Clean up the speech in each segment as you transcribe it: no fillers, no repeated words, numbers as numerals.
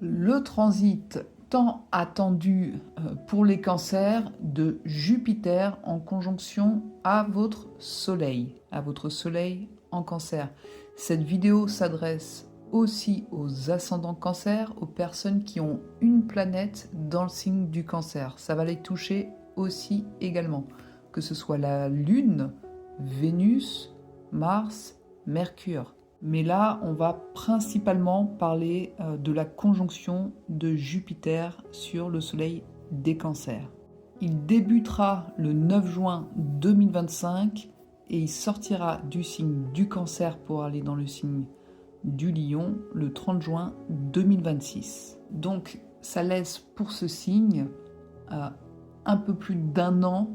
Le transit tant attendu pour les cancers de Jupiter en conjonction à votre soleil en cancer. Cette vidéo s'adresse aussi aux ascendants cancer, aux personnes qui ont une planète dans le signe du cancer. Ça va les toucher aussi également, que ce soit la Lune, Vénus, Mars, Mercure. Mais là, on va principalement parler de la conjonction de Jupiter sur le Soleil des Cancers. Il débutera le 9 juin 2025 et il sortira du signe du Cancer pour aller dans le signe du Lion le 30 juin 2026. Donc, ça laisse pour ce signe un peu plus d'un an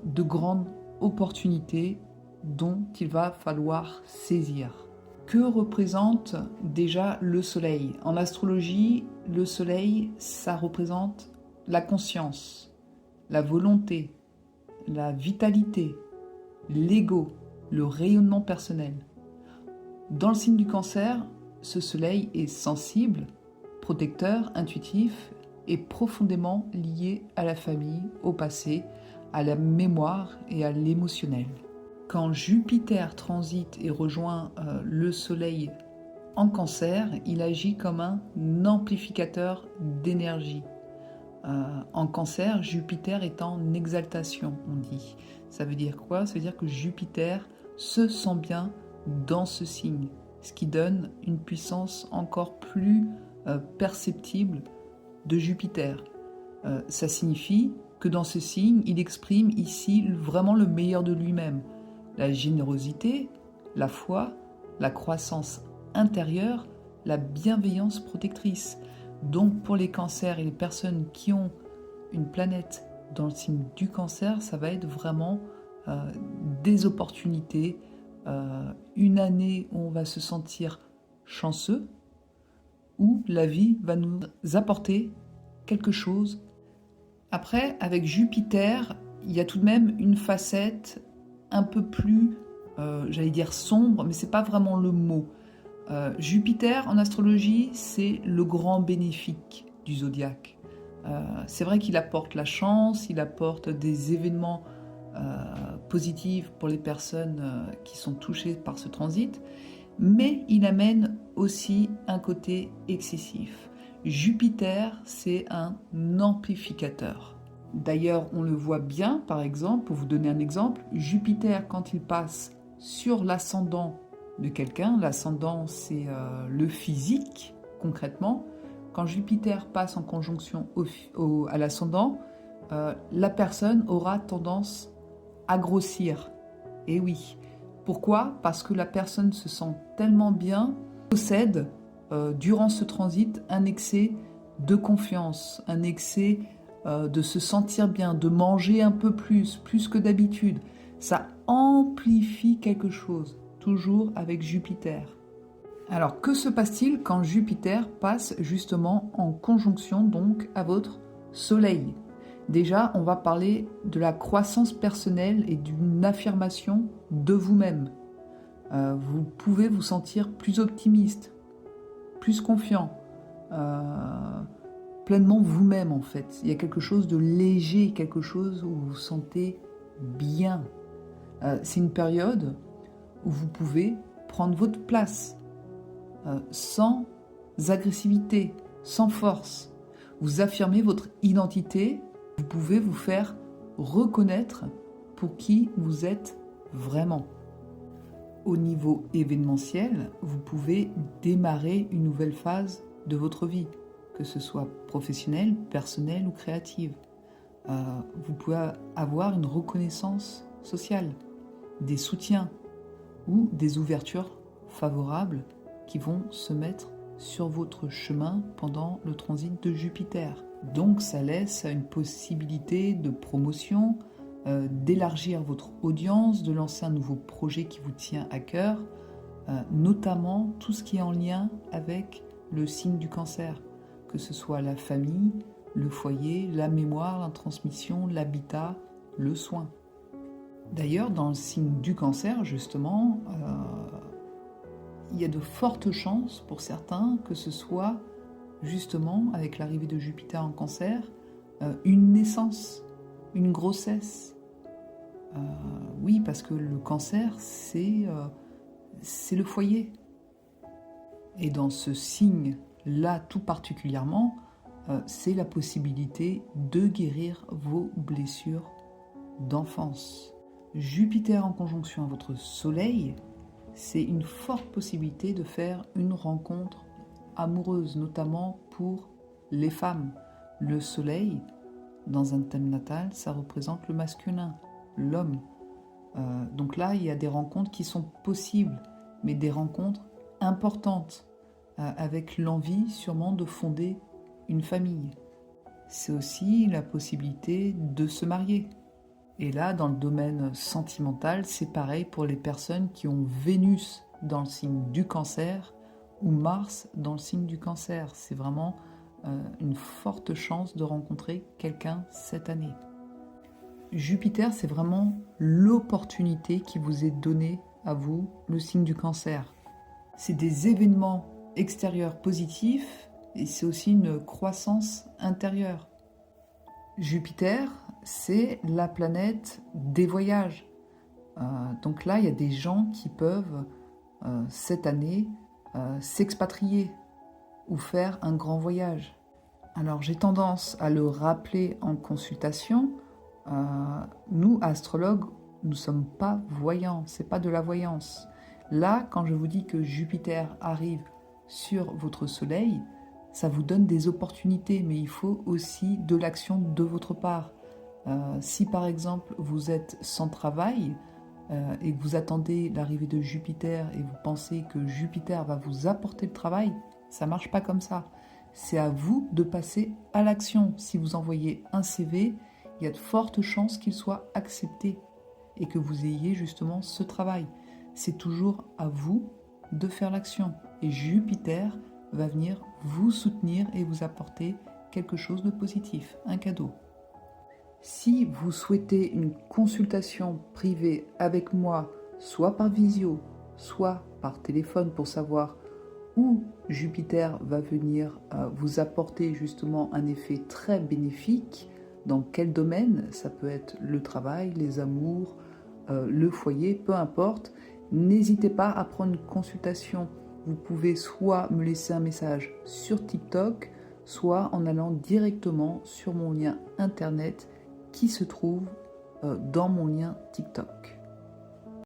de grandes opportunités dont il va falloir saisir. Que représente déjà le soleil? En astrologie, le soleil, ça représente la conscience, la volonté, la vitalité, l'ego, le rayonnement personnel. Dans le signe du cancer, ce soleil est sensible, protecteur, intuitif et profondément lié à la famille, au passé, à la mémoire et à l'émotionnel. Quand Jupiter transite et rejoint le Soleil en Cancer, il agit comme un amplificateur d'énergie. En Cancer, Jupiter est en exaltation, on dit. Ça veut dire quoi? Ça veut dire que Jupiter se sent bien dans ce signe, ce qui donne une puissance encore plus perceptible de Jupiter. Ça signifie que dans ce signe, il exprime ici vraiment le meilleur de lui-même. La générosité, la foi, la croissance intérieure, la bienveillance protectrice. Donc pour les cancers et les personnes qui ont une planète dans le signe du cancer, ça va être vraiment des opportunités, une année où on va se sentir chanceux, où la vie va nous apporter quelque chose. Après, avec Jupiter, il y a tout de même une facette un peu plus, j'allais dire sombre, mais c'est pas vraiment le mot. Jupiter en astrologie, c'est le grand bénéfique du zodiaque. C'est vrai qu'il apporte la chance, il apporte des événements positifs pour les personnes qui sont touchées par ce transit, mais il amène aussi un côté excessif. Jupiter, c'est un amplificateur. D'ailleurs, on le voit bien, par exemple, pour vous donner un exemple, Jupiter, quand il passe sur l'ascendant de quelqu'un, l'ascendant, c'est le physique, concrètement. Quand Jupiter passe en conjonction à l'ascendant, la personne aura tendance à grossir. Et oui. Pourquoi? Parce que la personne se sent tellement bien, possède, durant ce transit, un excès de confiance, un excès de se sentir bien, de manger un peu plus que d'habitude. Ça amplifie quelque chose, toujours avec Jupiter. Alors, que se passe-t-il quand Jupiter passe justement en conjonction donc à votre Soleil? Déjà, on va parler de la croissance personnelle et d'une affirmation de vous-même. Vous pouvez vous sentir plus optimiste, plus confiant, pleinement vous-même en fait. Il y a quelque chose de léger, quelque chose où vous vous sentez bien. C'est une période où vous pouvez prendre votre place, sans agressivité, sans force. Vous affirmez votre identité, vous pouvez vous faire reconnaître pour qui vous êtes vraiment. Au niveau événementiel, vous pouvez démarrer une nouvelle phase de votre vie, que ce soit professionnelle, personnelle ou créative. Vous pouvez avoir une reconnaissance sociale, des soutiens ou des ouvertures favorables qui vont se mettre sur votre chemin pendant le transit de Jupiter. Donc ça laisse une possibilité de promotion, d'élargir votre audience, de lancer un nouveau projet qui vous tient à cœur, notamment tout ce qui est en lien avec le signe du cancer, que ce soit la famille, le foyer, la mémoire, la transmission, l'habitat, le soin. D'ailleurs, dans le signe du cancer, justement, il y a de fortes chances pour certains que ce soit justement, avec l'arrivée de Jupiter en Cancer, une naissance, une grossesse. Oui, parce que le Cancer, c'est le foyer. Et dans ce signe-là, tout particulièrement, c'est la possibilité de guérir vos blessures d'enfance. Jupiter en conjonction à votre Soleil, c'est une forte possibilité de faire une rencontre amoureuse, notamment pour les femmes. Le Soleil, dans un thème natal, ça représente le masculin, l'homme. Donc là, il y a des rencontres qui sont possibles, mais des rencontres importantes, avec l'envie sûrement de fonder une famille. C'est aussi la possibilité de se marier. Et là, dans le domaine sentimental, c'est pareil pour les personnes qui ont Vénus dans le signe du Cancer ou Mars dans le signe du Cancer. C'est vraiment une forte chance de rencontrer quelqu'un cette année. Jupiter, c'est vraiment l'opportunité qui vous est donnée à vous, le signe du Cancer. C'est des événements extérieurs positifs et c'est aussi une croissance intérieure. Jupiter, c'est la planète des voyages. Donc là, il y a des gens qui peuvent, cette année, s'expatrier ou faire un grand voyage. Alors, j'ai tendance à le rappeler en consultation. Nous, astrologues, nous ne sommes pas voyants, c'est pas de la voyance. Là, quand je vous dis que Jupiter arrive sur votre Soleil, ça vous donne des opportunités, mais il faut aussi de l'action de votre part. Si par exemple vous êtes sans travail et que vous attendez l'arrivée de Jupiter et vous pensez que Jupiter va vous apporter le travail, ça ne marche pas comme ça. C'est à vous de passer à l'action. Si vous envoyez un CV, il y a de fortes chances qu'il soit accepté et que vous ayez justement ce travail. C'est toujours à vous de faire l'action. Et Jupiter va venir vous soutenir et vous apporter quelque chose de positif, un cadeau. Si vous souhaitez une consultation privée avec moi, soit par visio, soit par téléphone pour savoir où Jupiter va venir vous apporter justement un effet très bénéfique, dans quel domaine, ça peut être le travail, les amours, le foyer, peu importe, n'hésitez pas à prendre une consultation. Vous pouvez soit me laisser un message sur TikTok, soit en allant directement sur mon lien internet qui se trouve dans mon lien TikTok.